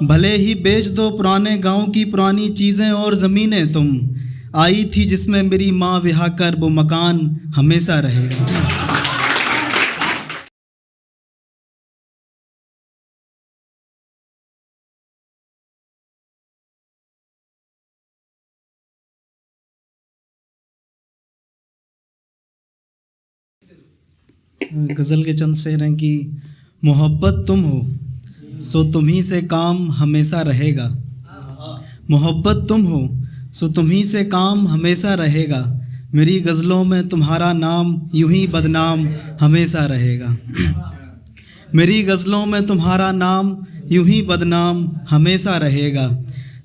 भले ही बेच दो पुराने गांव की पुरानी चीज़ें और ज़मीनें तुम, आई थी जिसमें मेरी माँ ब्याह कर, वो मकान हमेशा रहेगा। गज़ल के चंद शेर हैं कि मोहब्बत तुम हो सो तुम्ही से काम हमेशा रहेगा, मोहब्बत तुम हो सो तुम्ही से काम हमेशा रहेगा, मेरी गज़लों में तुम्हारा नाम यूं ही बदनाम हमेशा रहेगा। मेरी गज़लों में तुम्हारा नाम यूं ही बदनाम हमेशा रहेगा।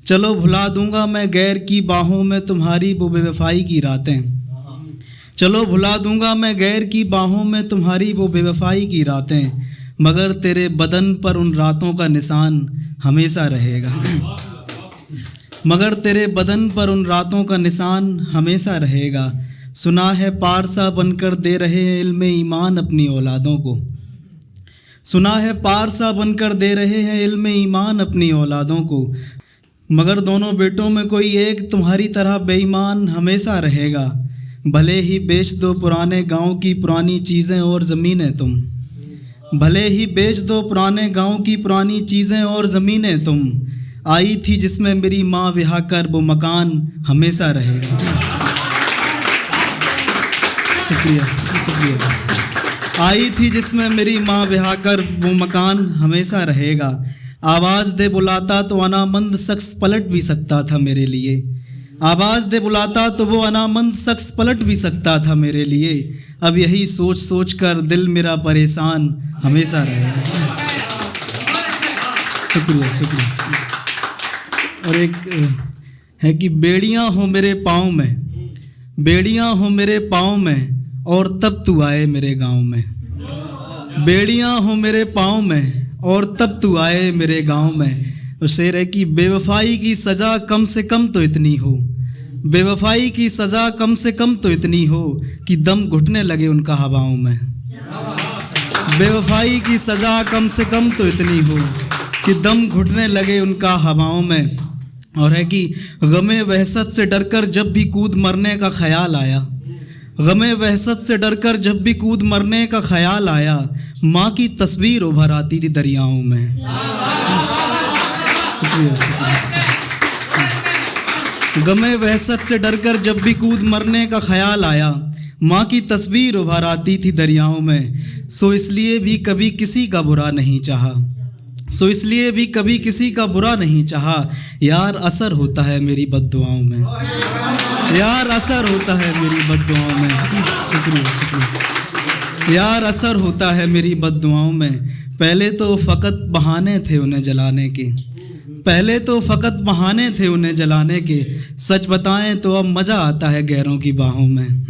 चलो भुला दूंगा मैं गैर की बाहों में तुम्हारी वो बेवफाई की रातें, चलो भुला दूंगा मैं गैर की बाहों में तुम्हारी वो बेवफाई की रातें, मगर तेरे बदन पर उन रातों का निशान हमेशा रहेगा, मगर तेरे बदन पर उन रातों का निशान हमेशा रहेगा। सुना है पारसा बनकर दे रहे हैं इल्म ईमान अपनी औलादों को, सुना है पारसा बनकर दे रहे हैं इल्म ईमान अपनी औलादों को, मगर दोनों बेटों में कोई एक तुम्हारी तरह बेईमान हमेशा रहेगा। भले ही बेच दो पुराने गांव की पुरानी चीज़ें और ज़मीनें तुम, भले ही बेच दो पुराने गांव की पुरानी चीज़ें और ज़मीनें तुम, आई थी जिसमें मेरी माँ ब्याह कर, वो मकान हमेशा रहेगा। शुक्रिया शुक्रिया। आई थी जिसमें मेरी माँ ब्याह कर, वो मकान हमेशा रहेगा। आवाज़ दे बुलाता तो अनामंद शख्स पलट भी सकता था मेरे लिए, आवाज़ दे बुलाता तो वो अनामंद शख्स पलट भी सकता था मेरे लिए। अब यही सोच सोच कर दिल मेरा परेशान हमेशा रहेगा। शुक्रिया शुक्रिया। और एक है कि बेड़ियाँ हो मेरे पाँव में, बेड़ियाँ हो मेरे पाँव में, और तब तू आए मेरे गाँव में, बेड़ियाँ हो मेरे पाँव में और तब तू आए मेरे गाँव में। तो शेर है कि बेवफाई की सज़ा कम से कम तो इतनी हो, बेवफाई की सज़ा कम से कम तो इतनी हो कि दम घुटने लगे उनका हवाओं में, बेवफाई की सज़ा कम से कम तो इतनी हो कि दम घुटने लगे उनका हवाओं में। और है कि गमे वहशत से डरकर जब भी कूद मरने का ख़याल आया, गमे वहशत से डरकर जब भी कूद मरने का ख़याल आया, माँ की तस्वीर उभर आती थी दरियाओं में। शुक्रिया शुक्रिया। गमे वहशत से डरकर जब भी कूद मरने का ख़याल आया, माँ की तस्वीर उभर आती थी दरियाओं में। सो इसलिए भी कभी किसी का बुरा नहीं चाहा, सो इसलिए भी कभी किसी का बुरा नहीं चाहा, यार असर होता है मेरी बद्दुआओं में, यार असर होता है मेरी बद्दुआओं में। शुक्रिया शुक्रिया। यार असर होता है मेरी बद्दुआओं में। पहले तो फ़कत बहाने थे उन्हें जलाने के, पहले तो फ़कत बहाने थे उन्हें जलाने के, सच बताएं तो अब मज़ा आता है गैरों की बाहों में,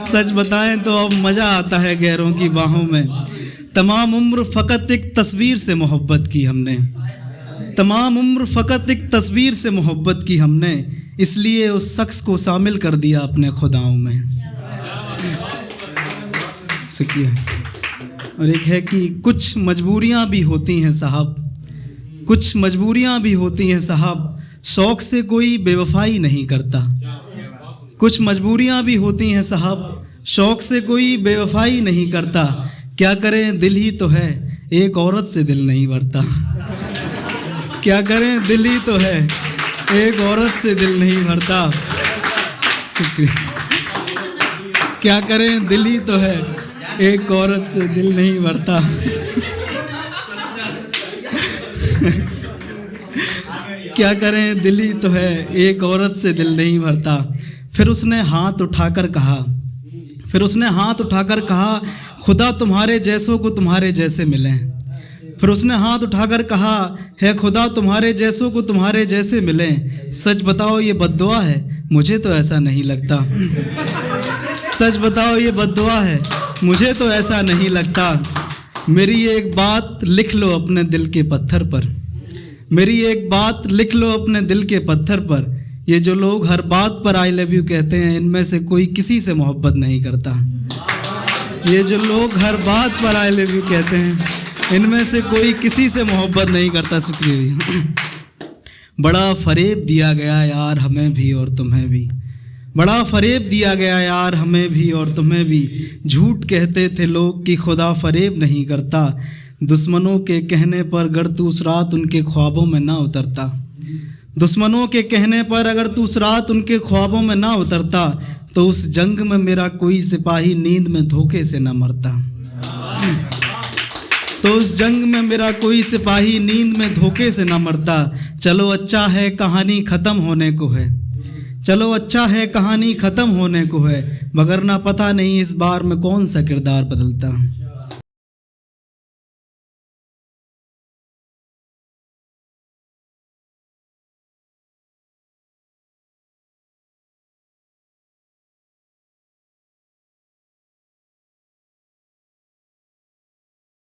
सच बताएं तो अब मज़ा आता है गैरों की बाहों में। तमाम उम्र फ़कत एक तस्वीर से मोहब्बत की हमने, तमाम उम्र फ़कत एक तस्वीर से मोहब्बत की हमने, इसलिए उस शख्स को शामिल कर दिया अपने खुदाओं में। शुक्रिया। और एक है कि कुछ मजबूरियाँ भी होती हैं साहब, कुछ मजबूरियाँ भी होती हैं साहब, शौक़ से कोई बेवफाई नहीं करता, कुछ मजबूरियाँ भी होती हैं साहब, शौक़ से कोई बेवफाई नहीं करता। क्या करें दिल ही तो है, एक औरत से दिल नहीं भरता, क्या करें दिल ही तो है, एक औरत से दिल नहीं भरता। शुक्रिया। क्या करें दिल ही तो है, एक औरत से दिल नहीं भरता। क्या करें दिल ही तो है, एक औरत से दिल नहीं भरता। फिर उसने हाथ उठाकर कहा, फिर उसने हाथ उठाकर कहा, खुदा तुम्हारे जैसों को तुम्हारे जैसे मिलें। फिर उसने हाथ उठाकर कहा, है खुदा तुम्हारे जैसों को तुम्हारे जैसे मिलें। सच बताओ ये बद्दुआ है, मुझे तो ऐसा नहीं लगता, सच बताओ ये बद्दुआ है, मुझे तो ऐसा नहीं लगता। मेरी एक बात लिख लो अपने दिल के पत्थर पर, मेरी एक बात लिख लो अपने दिल के पत्थर पर, ये जो लोग हर बात पर आई लव यू कहते हैं, इनमें से कोई किसी से मोहब्बत नहीं करता। ये जो लोग हर बात पर आई लव यू कहते हैं, इनमें से कोई किसी से मोहब्बत नहीं करता। शुक्रिया भैया। बड़ा फरेब दिया गया यार हमें भी और तुम्हें भी, बड़ा फरेब दिया गया यार हमें भी और तुम्हें भी। झूठ कहते थे लोग कि खुदा फरेब नहीं करता, दुश्मनों के कहने पर अगर तू उस रात उनके ख्वाबों में ना उतरता, दुश्मनों के कहने पर अगर तू उस रात उनके ख्वाबों में ना उतरता, तो उस जंग में मेरा कोई सिपाही नींद में धोखे से ना मरता। तो उस जंग में मेरा कोई सिपाही नींद में धोखे से ना मरता। चलो अच्छा है कहानी ख़त्म होने को है, चलो अच्छा है कहानी ख़त्म होने को है, मगर ना पता नहीं इस बार में कौन सा किरदार बदलता।